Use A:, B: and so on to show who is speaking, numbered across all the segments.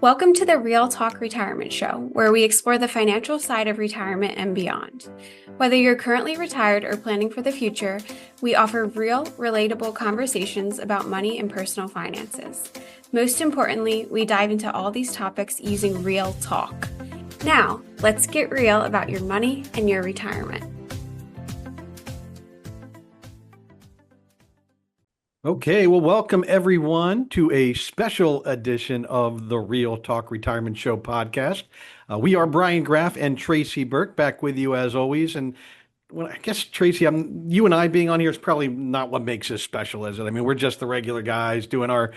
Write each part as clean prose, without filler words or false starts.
A: Welcome to the Real Talk Retirement Show, where we explore the financial side of retirement and beyond. Whether you're currently retired or planning for the future, we offer real, relatable conversations about money and personal finances. Most importantly, we dive into all these topics using real talk. Now, let's get real about your money and your retirement.
B: Okay, well, welcome everyone to a special edition of the Real Talk Retirement Show podcast. We are Brian Graff and Tracy Burke back with you as always. And well, I guess Tracy, you and I being on here is probably not what makes us special, is it? I mean, we're just the regular guys doing our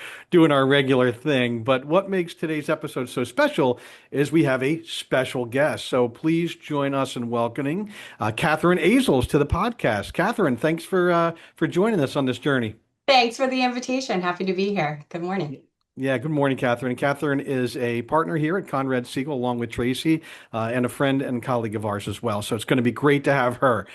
B: regular thing. But what makes today's episode so special is we have a special guest. So please join us in welcoming Catherine Azeles to the podcast. Catherine, thanks for joining us on this journey.
C: Thanks for the invitation. Happy to be here. Good morning.
B: Yeah, good morning, Catherine. And Catherine is a partner here at Conrad Siegel, along with Tracy, and a friend and colleague of ours as well. So it's going to be great to have her.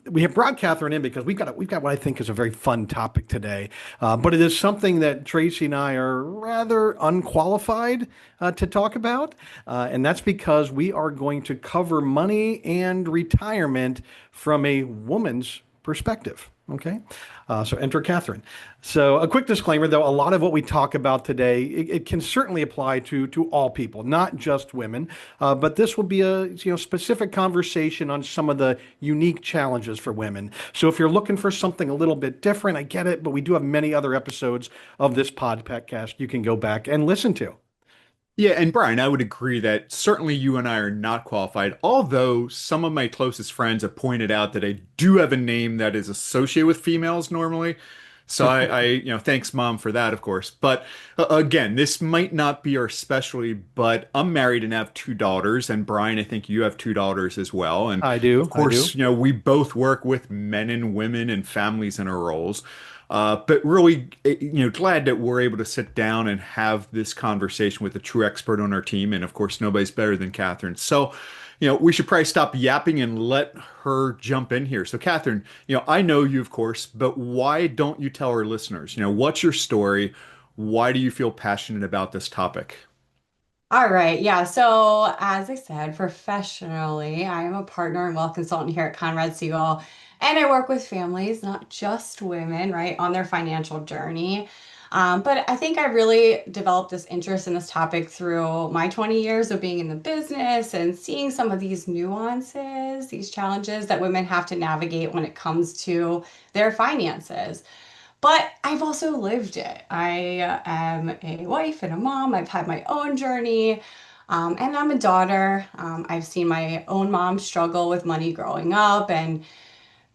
B: We have brought Catherine in because we've got what I think is a very fun topic today, but it is something that Tracy and I are rather unqualified to talk about, and that's because we are going to cover money and retirement from a woman's perspective. Okay. So enter Catherine. So a quick disclaimer, though, a lot of what we talk about today, it can certainly apply to all people, not just women. But this will be a specific conversation on some of the unique challenges for women. So if you're looking for something a little bit different, I get it, but we do have many other episodes of this podcast you can go back and listen to.
D: Yeah, and Brian, I would agree that certainly you and I are not qualified, although some of my closest friends have pointed out that I do have a name that is associated with females normally. So thanks mom for that, of course. But again, this might not be our specialty, but I'm married and have two daughters. And Brian, I think you have two daughters as well. And
B: I do.
D: of course, we both work with men and women and families in our roles. But really, glad that we're able to sit down and have this conversation with a true expert on our team. And of course, nobody's better than Catherine. So, we should probably stop yapping and let her jump in here. So, Catherine, I know you, of course, but why don't you tell our listeners, what's your story? Why do you feel passionate about this topic?
C: All right. Yeah. So, as I said, professionally, I am a partner and wealth consultant here at Conrad Siegel. And I work with families, not just women, right, on their financial journey. But I think I really developed this interest in this topic through my 20 years of being in the business and seeing some of these nuances, these challenges that women have to navigate when it comes to their finances. But I've also lived it. I am a wife and a mom. I've had my own journey, and I'm a daughter. I've seen my own mom struggle with money growing up and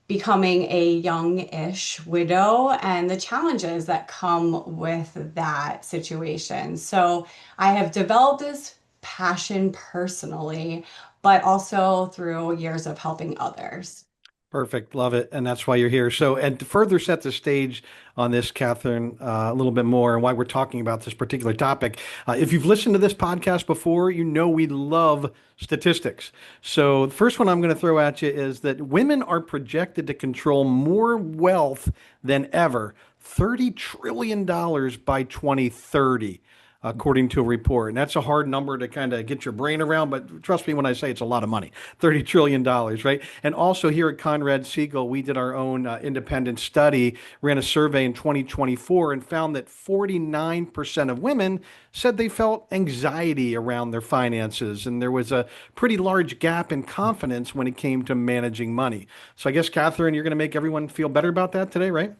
C: becoming a young-ish widow and the challenges that come with that situation. So I have developed this passion personally, but also through years of helping others.
B: Perfect. Love it. And that's why you're here. So, and to further set the stage on this, Catherine, a little bit more and why we're talking about this particular topic. If you've listened to this podcast before, you know we love statistics. So, the first one I'm going to throw at you is that women are projected to control more wealth than ever, $30 trillion by 2030, according to a report. And that's a hard number to kind of get your brain around, but trust me when I say it's a lot of money, $30 trillion, right? And also here at Conrad Siegel, we did our own independent study, ran a survey in 2024 and found that 49% of women said they felt anxiety around their finances. And there was a pretty large gap in confidence when it came to managing money. So I guess, Catherine, you're going to make everyone feel better about that today, right?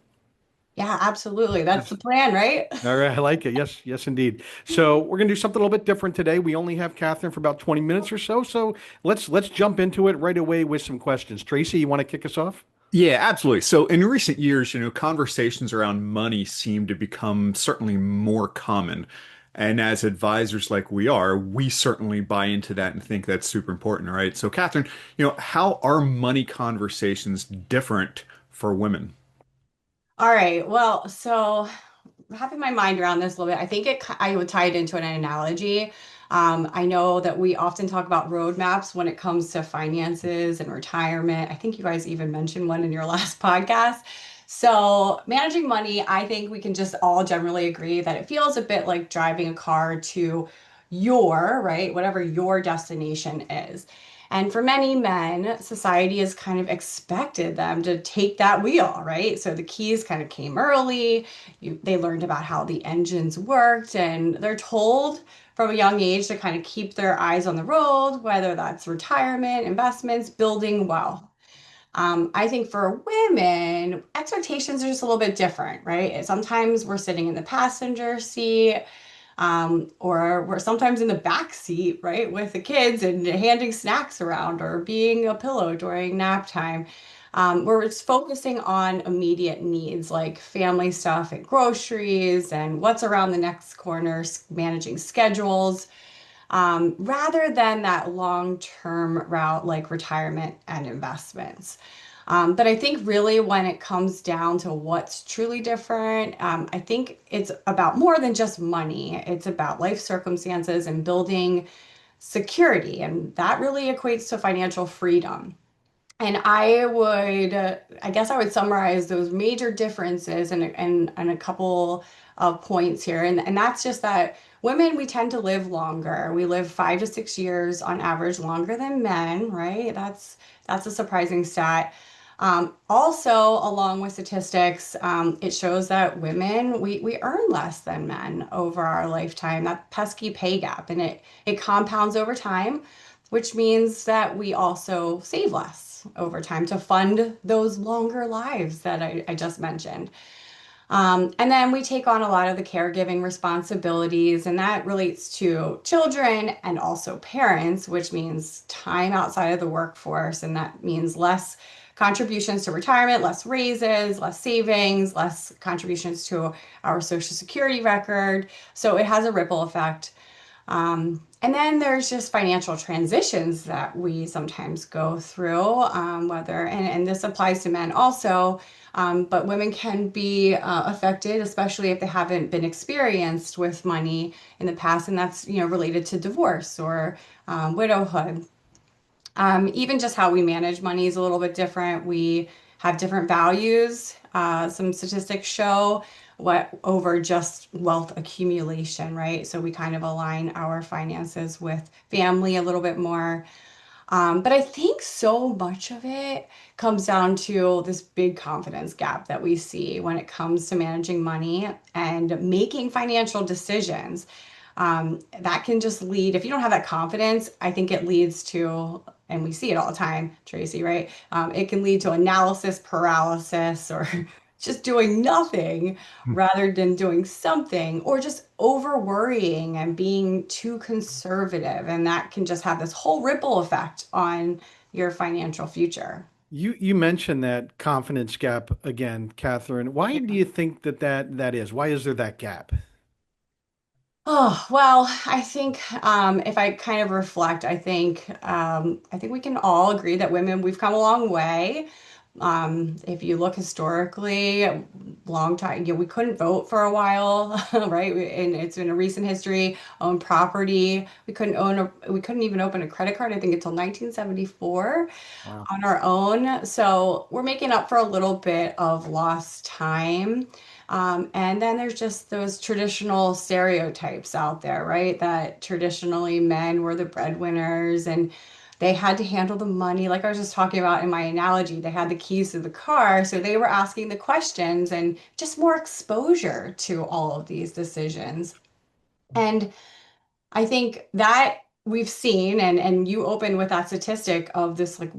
C: Yeah, absolutely. That's the plan, right?
B: All right, I like it. Yes, yes, indeed. So we're going to do something a little bit different today. We only have Catherine for about 20 minutes or so. So let's jump into it right away with some questions. Tracy, you want to kick us off?
D: Yeah, absolutely. So in recent years, conversations around money seem to become certainly more common. And as advisors like we are, we certainly buy into that and think that's super important, right? So Catherine, how are money conversations different for women?
C: All right. Well, so wrapping my mind around this a little bit, I think I would tie it into an analogy. I know that we often talk about roadmaps when it comes to finances and retirement. I think you guys even mentioned one in your last podcast. So, managing money, I think we can just all generally agree that it feels a bit like driving a car to right, whatever your destination is. And for many men, society has kind of expected them to take that wheel, right? So the keys kind of came early. They learned about how the engines worked, and they're told from a young age to kind of keep their eyes on the road, whether that's retirement, investments, building wealth. I think for women, expectations are just a little bit different, right? Sometimes we're sitting in the passenger seat, or we're sometimes in the back seat, right, with the kids and handing snacks around or being a pillow during nap time. Where it's focusing on immediate needs like family stuff and groceries and what's around the next corner, managing schedules, rather than that long-term route like retirement and investments. But I think really when it comes down to what's truly different, I think it's about more than just money. It's about life circumstances and building security. And that really equates to financial freedom. And I guess I would summarize those major differences in a couple of points here. And that's just that women, we tend to live longer. We live 5 to 6 years on average longer than men, right? That's a surprising stat. Also, along with statistics, it shows that women, we earn less than men over our lifetime, that pesky pay gap, and it compounds over time, which means that we also save less over time to fund those longer lives that I just mentioned. And then we take on a lot of the caregiving responsibilities, and that relates to children and also parents, which means time outside of the workforce. And that means less contributions to retirement, less raises, less savings, less contributions to our Social Security record. So it has a ripple effect. And then there's just financial transitions that we sometimes go through, and this applies to men also, but women can be affected, especially if they haven't been experienced with money in the past, and that's, related to divorce or widowhood. Even just how we manage money is a little bit different. We have different values. Some statistics show what over just wealth accumulation, right? So we kind of align our finances with family a little bit more. But I think so much of it comes down to this big confidence gap that we see when it comes to managing money and making financial decisions. That can just lead, if you don't have that confidence, I think it leads to, and we see it all the time, Tracy, right? It can lead to analysis paralysis or just doing nothing rather than doing something, or just over worrying and being too conservative. And that can just have this whole ripple effect on your financial future.
B: You mentioned that confidence gap again, Catherine. Why do you think that is? Why is there that gap?
C: Oh, well, I think if I kind of reflect, I think we can all agree that women, we've come a long way. If you look historically, long time, we couldn't vote for a while, right? And it's in a recent history, own property. We couldn't even open a credit card, I think, until 1974
B: Wow.
C: on our own. So we're making up for a little bit of lost time. And then there's just those traditional stereotypes out there, right? That traditionally men were the breadwinners and they had to handle the money. Like I was just talking about in my analogy, they had the keys to the car. So they were asking the questions and just more exposure to all of these decisions. And I think that we've seen, and you open with that statistic of this like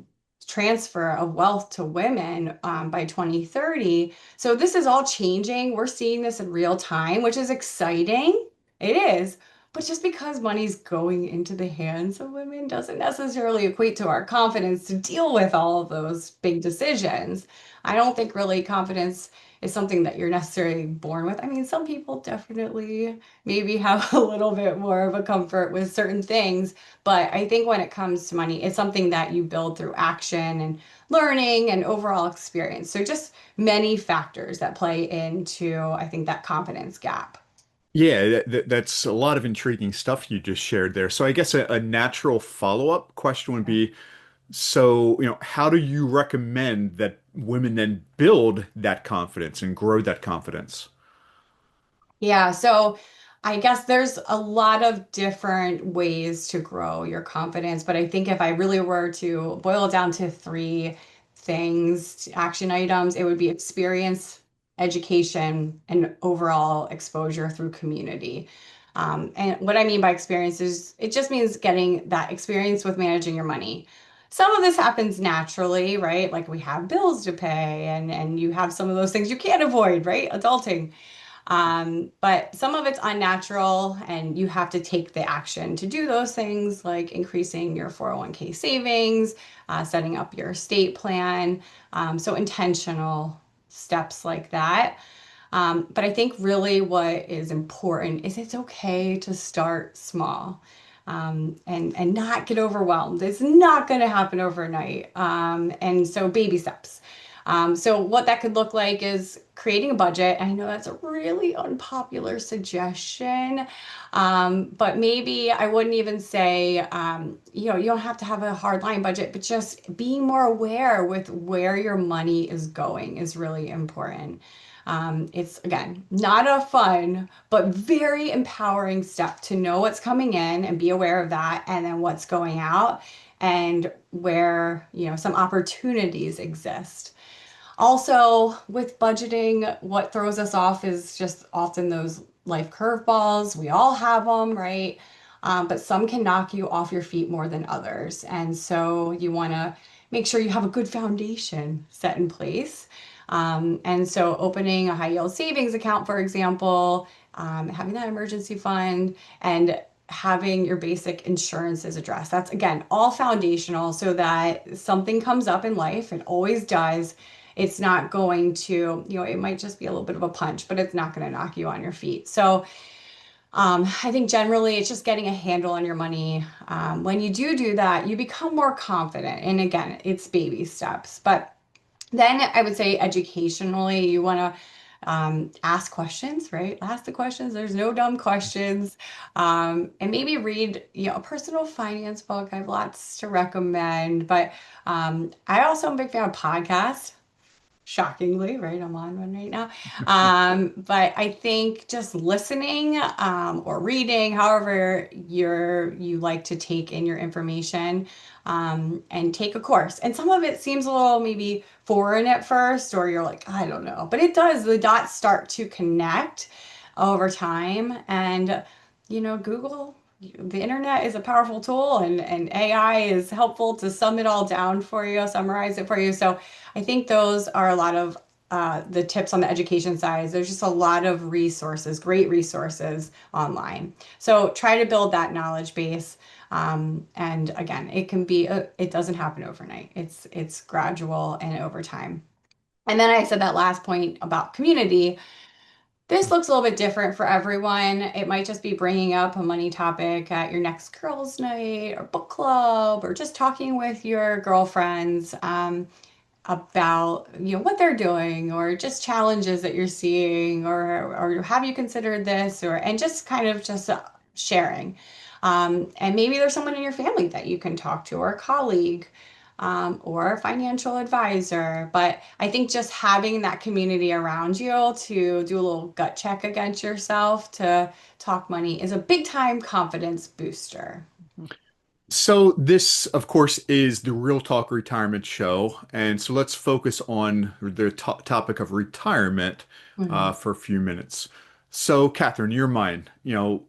C: transfer of wealth to women by 2030. So this is all changing. We're seeing this in real time, which is exciting. It is. But just because money's going into the hands of women doesn't necessarily equate to our confidence to deal with all of those big decisions. I don't think really confidence is something that you're necessarily born with. I mean, some people definitely maybe have a little bit more of a comfort with certain things. But I think when it comes to money, it's something that you build through action and learning and overall experience. So just many factors that play into, I think, that confidence gap.
D: Yeah, that's a lot of intriguing stuff you just shared there. So I guess a natural follow-up question would be, so, how do you recommend that women then build that confidence and grow that confidence?
C: Yeah, so I guess there's a lot of different ways to grow your confidence, but I think if I really were to boil it down to three things, action items, it would be experience, education, and overall exposure through community. And what I mean by experience is it just means getting that experience with managing your money. Some of this happens naturally, right? Like we have bills to pay and you have some of those things you can't avoid, right? Adulting. But some of it's unnatural, and you have to take the action to do those things, like increasing your 401k savings, setting up your estate plan. So intentional steps like that. But I think really what is important is it's okay to start small. And not get overwhelmed. It's not going to happen overnight. And so baby steps. So what that could look like is creating a budget. I know that's a really unpopular suggestion, but maybe I wouldn't even say, you don't have to have a hard line budget, but just being more aware with where your money is going is really important. It's again not a fun, but very empowering step to know what's coming in and be aware of that, and then what's going out and where, some opportunities exist. Also, with budgeting, what throws us off is just often those life curveballs. We all have them, right? But some can knock you off your feet more than others. And so you want to make sure you have a good foundation set in place. And so opening a high yield savings account, for example, having that emergency fund, and having your basic insurances addressed. That's again all foundational so that something comes up in life, it always does. It's not going to, it might just be a little bit of a punch, but it's not going to knock you on your feet. So I think generally it's just getting a handle on your money. When you do that, you become more confident. And again, it's baby steps. But then I would say educationally, you want to ask questions, right? Ask the questions. There's no dumb questions. And maybe read, a personal finance book. I have lots to recommend. But I also am a big fan of podcasts. Shockingly, right? I'm on one right now. But I think just listening or reading, however you like to take in your information, and take a course. And some of it seems a little maybe foreign at first, or you're like, I don't know. But it does, the dots start to connect over time. And, Google, the internet is a powerful tool, and AI is helpful to sum it all down for you, summarize it for you. So I think those are a lot of the tips on the education side. There's just a lot of resources, great resources online. So try to build that knowledge base. And again, it doesn't happen overnight. It's gradual and over time. And then I said that last point about community. This looks a little bit different for everyone. It might just be bringing up a money topic at your next girls' night or book club, or just talking with your girlfriends about what they're doing, or just challenges that you're seeing, or have you considered this, or and just kind of just sharing. And maybe there's someone in your family that you can talk to, or a colleague, or a financial advisor. But I think just having that community around you to do a little gut check against yourself to talk money is a big time confidence booster.
D: So this, of course, is the Real Talk Retirement Show, and so let's focus on the to topic of retirement
C: Mhm.
D: for a few minutes. So, Catherine, your mind,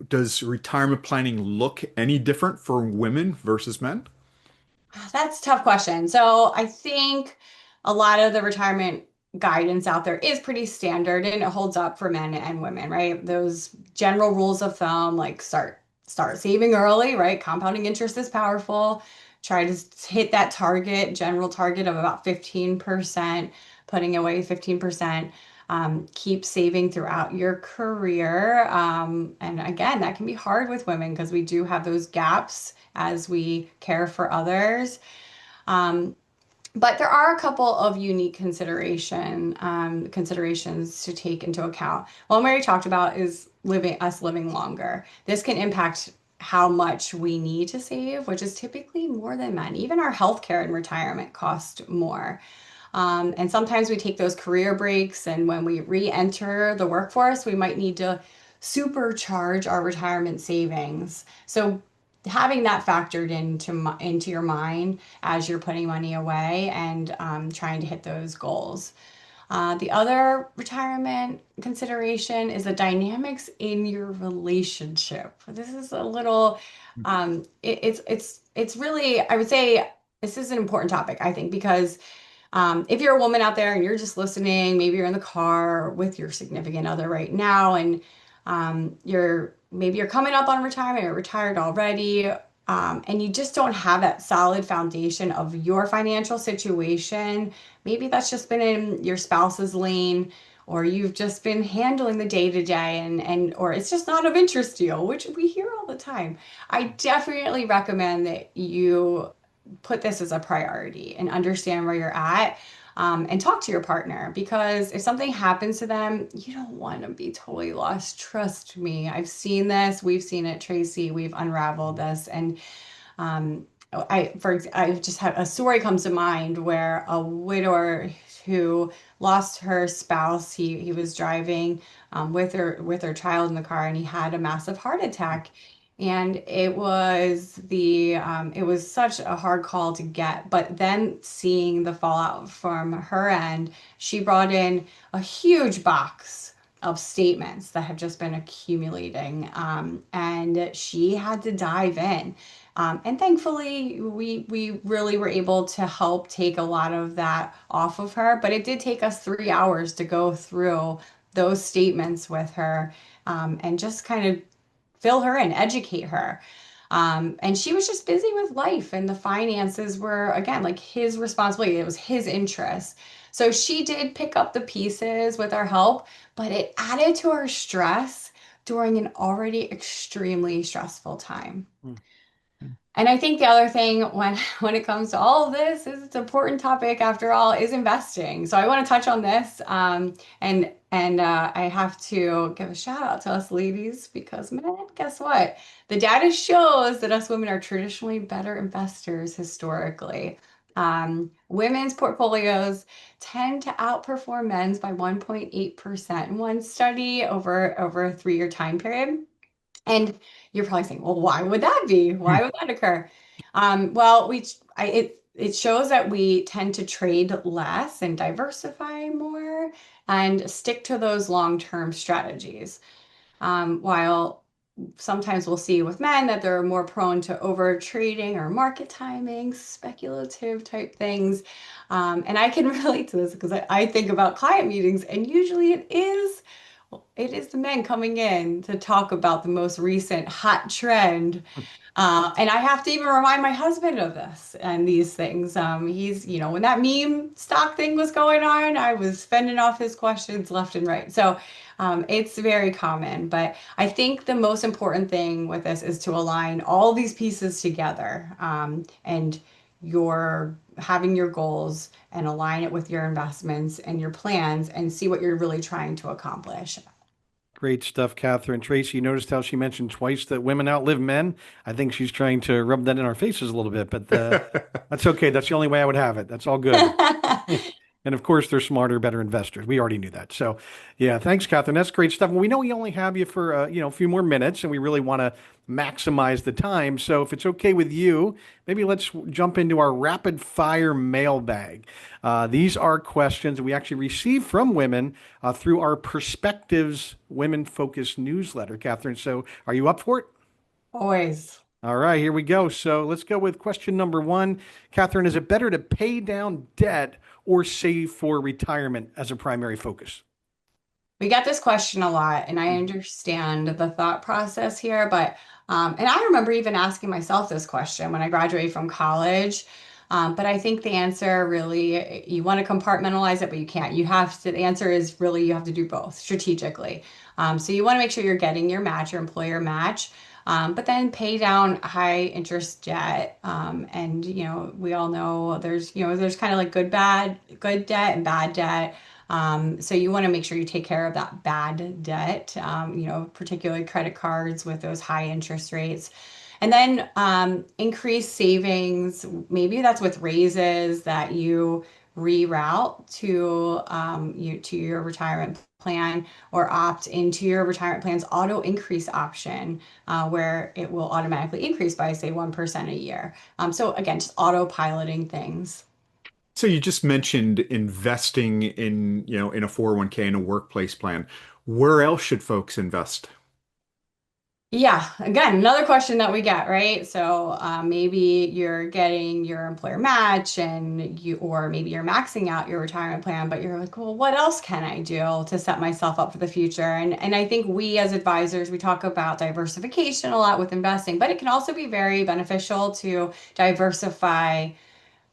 D: does retirement planning look any different for women versus men?
C: That's a tough question. So I think a lot of the retirement guidance out there is pretty standard, and it holds up for men and women, right? Those general rules of thumb, like start saving early, right? Compounding interest is powerful. Try to hit that general target of about 15%, putting away 15%. Keep saving throughout your career. And again, that can be hard with women because we do have those gaps as we care for others. Um, but there are a couple of unique considerations to take into account. One we already talked about is living longer. This can impact how much we need to save, which is typically more than men. Even our healthcare and retirement cost more. And sometimes we take those career breaks, and when we re-enter the workforce, we might need to supercharge our retirement savings. So having that factored into your mind as you're putting money away and trying to hit those goals. The other retirement consideration is the dynamics in your relationship. This is a little, it's really, I would say this is an important topic, I think, because if you're a woman out there and you're just listening, maybe you're in the car with your significant other right now, and you're coming up on retirement or retired already, and you just don't have that solid foundation of your financial situation. Maybe that's just been in your spouse's lane, or you've just been handling the day to day, and or it's just not of interest to you, which we hear all the time. I definitely recommend that you put this as a priority and understand where you're at, and talk to your partner, because if something happens to them, you don't want to be totally lost. Trust me, I've seen this. We've seen it, Tracy. We've unraveled this. And I just have a story comes to mind where a widower who lost her spouse, he was driving with her child in the car, and he had a massive heart attack. And it was such a hard call to get. But then seeing the fallout from her end, she brought in a huge box of statements that have just been accumulating. And she had to dive in. And thankfully, we really were able to help take a lot of that off of her. But it did take us 3 hours to go through those statements with her, and just kind of fill her in, educate her. And she was just busy with life, and the finances were, again, like his responsibility. It was his interest. So she did pick up the pieces with our help, but it added to our stress during an already extremely stressful time.
B: Mm.
C: And I think the other thing when it comes to all of this is it's an important topic after all is investing. So I want to touch on this, and I have to give a shout out to us ladies, because man, guess what? The data shows that us women are traditionally better investors historically. Women's portfolios tend to outperform men's by 1.8% in one study over a 3-year time period. And you're probably saying, well, why would that be? Why would that occur? Well, it shows that we tend to trade less and diversify more and stick to those long-term strategies. While sometimes we'll see with men that they're more prone to over trading or market timing, speculative type things. And I can relate to this because I think about client meetings, and usually it is the men coming in to talk about the most recent hot trend. And I have to even remind my husband of this and these things. When that meme stock thing was going on, I was fending off his questions left and right. So it's very common. But I think the most important thing with this is to align all these pieces together, and your having your goals and align it with your investments and your plans and see what you're really trying to accomplish.
B: Great stuff, Catherine. Tracy, you noticed how she mentioned twice that women outlive men? I think she's trying to rub that in our faces a little bit, but that's okay. That's the only way I would have it. That's all good. And of course, they're smarter, better investors. We already knew that. So, yeah, thanks, Catherine. That's great stuff. Well, we know we only have you for a few more minutes, and we really want to maximize the time. So, if it's okay with you, maybe let's jump into our rapid fire mailbag. These are questions we actually receive from women through our Perspectives Women Focused newsletter, Catherine. So, are you up for it?
C: Always.
B: All right, here we go. So let's go with question number one. Catherine, is it better to pay down debt or save for retirement as a primary focus?
C: We get this question a lot, and I understand the thought process here, but and I remember even asking myself this question when I graduated from college. But I think the answer really, you want to compartmentalize it, but you can't. The answer is really you have to do both strategically. So you want to make sure you're getting your match, your employer match, but then pay down high interest debt. And we all know there's kind of like good debt and bad debt. So you want to make sure you take care of that bad debt, particularly credit cards with those high interest rates. And then increase savings. Maybe that's with raises that you reroute to your retirement plan or opt into your retirement plan's auto increase option, where it will automatically increase by, say, 1% a year. So again, just autopiloting things.
D: So you just mentioned investing in, in a 401(k and a workplace plan. Where else should folks invest?
C: Yeah, again, another question that we get, right? So maybe you're getting your employer match or maybe you're maxing out your retirement plan, but you're like, well, what else can I do to set myself up for the future? And I think we as advisors, we talk about diversification a lot with investing, but it can also be very beneficial to diversify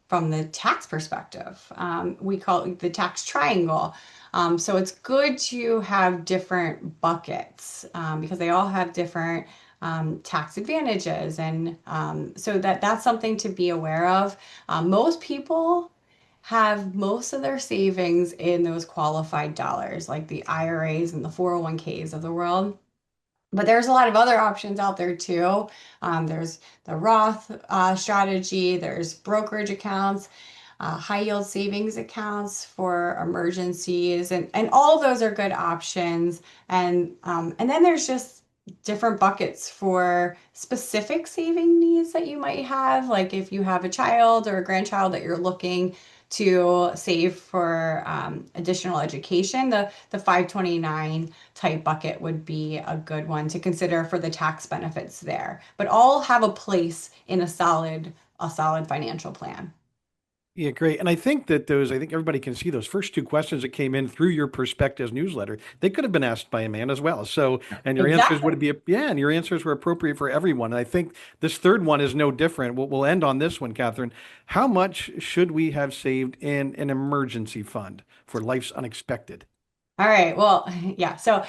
C: from the tax perspective. We call it the tax triangle. So it's good to have different buckets because they all have different tax advantages. And so that's something to be aware of. Most people have most of their savings in those qualified dollars, like the IRAs and the 401(k)s of the world. But there's a lot of other options out there too. There's the Roth strategy, there's brokerage accounts, high yield savings accounts for emergencies, and all of those are good options. And then there's just different buckets for specific saving needs that you might have, like if you have a child or a grandchild that you're looking to save for additional education, the 529 type bucket would be a good one to consider for the tax benefits there. But all have a place in a solid financial plan.
B: Yeah, great. And I think everybody can see those first two questions that came in through your Perspectives newsletter. They could have been asked by Amanda as well. So, and your answers
C: Exactly.
B: would be, yeah, and your answers were appropriate for everyone. And I think this third one is no different. We'll end on this one, Catherine. How much should we have saved in an emergency fund for life's unexpected?
C: All right. Well, yeah. So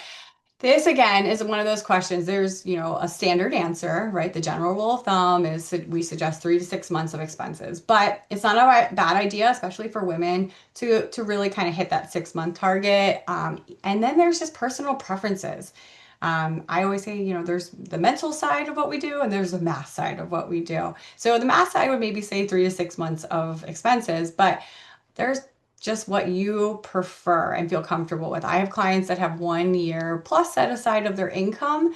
C: this again is one of those questions. There's, a standard answer, right? The general rule of thumb is that we suggest 3 to 6 months of expenses, but it's not a bad idea, especially for women, to really kind of hit that 6 month target. And then there's just personal preferences. I always say, there's the mental side of what we do and there's the math side of what we do. So the math side would maybe say 3 to 6 months of expenses, but there's just what you prefer and feel comfortable with. I have clients that have 1 year plus set aside of their income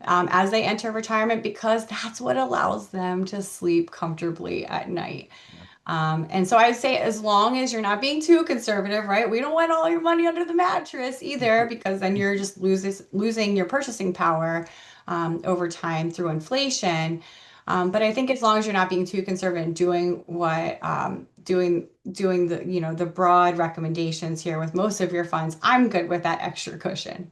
C: as they enter retirement because that's what allows them to sleep comfortably at night. And so I'd say as long as you're not being too conservative, right? We don't want all your money under the mattress either, because then you're just losing your purchasing power over time through inflation. But I think as long as you're not being too conservative and doing what doing the the broad recommendations here with most of your funds, I'm good with that extra cushion.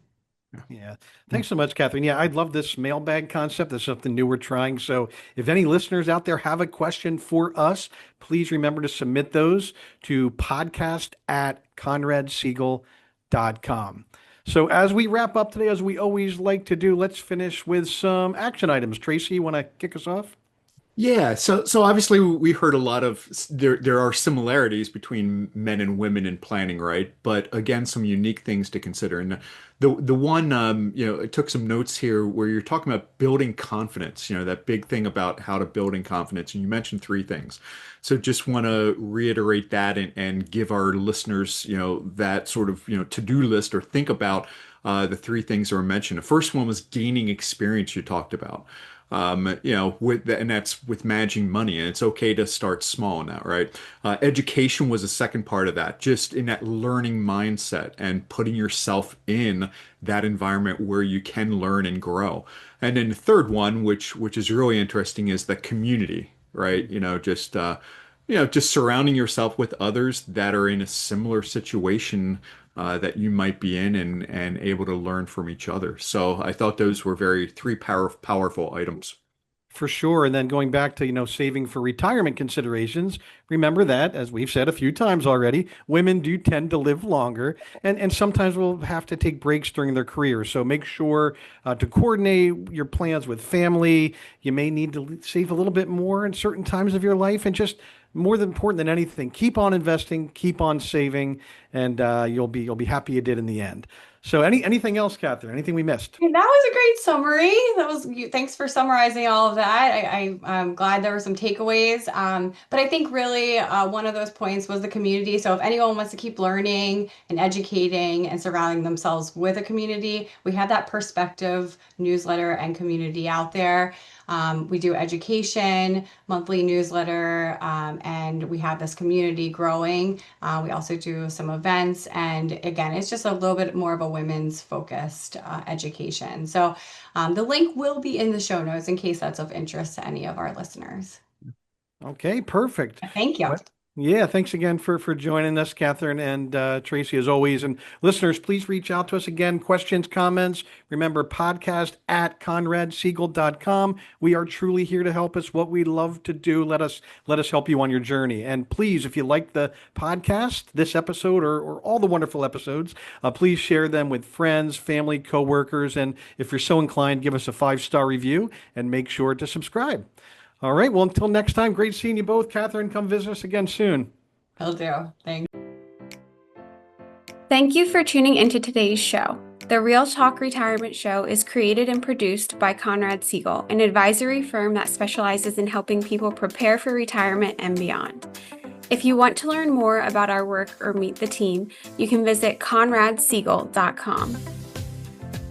B: Yeah. Thanks so much, Catherine. Yeah, I love this mailbag concept. That's something new we're trying. So if any listeners out there have a question for us, please remember to submit those to podcast@conradsiegel.com. So as we wrap up today, as we always like to do, let's finish with some action items. Tracy, you want to kick us off?
D: Yeah, so obviously we heard a lot of there are similarities between men and women in planning, right? But again, some unique things to consider. And the one I took some notes here where you're talking about building confidence, that big thing about how to building confidence, and you mentioned three things. So just want to reiterate that and give our listeners, that sort of, to-do list or think about the three things that were mentioned. The first one was gaining experience you talked about. And that's with managing money, and it's okay to start small in that, right? Education was a second part of that, just in that learning mindset and putting yourself in that environment where you can learn and grow. And then the third one, which is really interesting, is the community, right? Just surrounding yourself with others that are in a similar situation that you might be in and able to learn from each other. So I thought those were very three powerful items.
B: For sure. And then going back to, saving for retirement considerations, remember that, as we've said a few times already, women do tend to live longer and sometimes will have to take breaks during their career. So make sure to coordinate your plans with family. You may need to save a little bit more in certain times of your life, and just more than important than anything, keep on investing, keep on saving, and you'll be happy you did in the end. So anything else, Catherine? Anything we missed?
C: That was a great summary. Thanks for summarizing all of that. I'm glad there were some takeaways. But I think really one of those points was the community. So if anyone wants to keep learning and educating and surrounding themselves with a community, we have that perspective newsletter and community out there. We do education, monthly newsletter, and we have this community growing. We also do some events, and again, it's just a little bit more of a women's focused education. So the link will be in the show notes in case that's of interest to any of our listeners.
B: Okay, perfect.
C: Thank you.
B: Yeah, thanks again for joining us, Catherine and Tracy, as always. And listeners, please reach out to us again. Questions, comments. Remember, podcast@conradsiegel.com. We are truly here to help. Us what we love to do. Let us help you on your journey. And please, if you like the podcast, this episode or all the wonderful episodes, please share them with friends, family, coworkers. And if you're so inclined, give us a 5-star review and make sure to subscribe. All right. Well, until next time, great seeing you both. Catherine, come visit us again soon.
C: Will do. Thanks.
A: Thank you for tuning into today's show. The Real Talk Retirement Show is created and produced by Conrad Siegel, an advisory firm that specializes in helping people prepare for retirement and beyond. If you want to learn more about our work or meet the team, you can visit conradsiegel.com.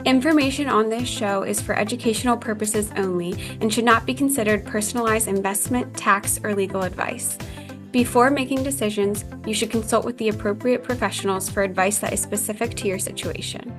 A: Information on this show is for educational purposes only and should not be considered personalized investment, tax, or legal advice. Before making decisions, you should consult with the appropriate professionals for advice that is specific to your situation.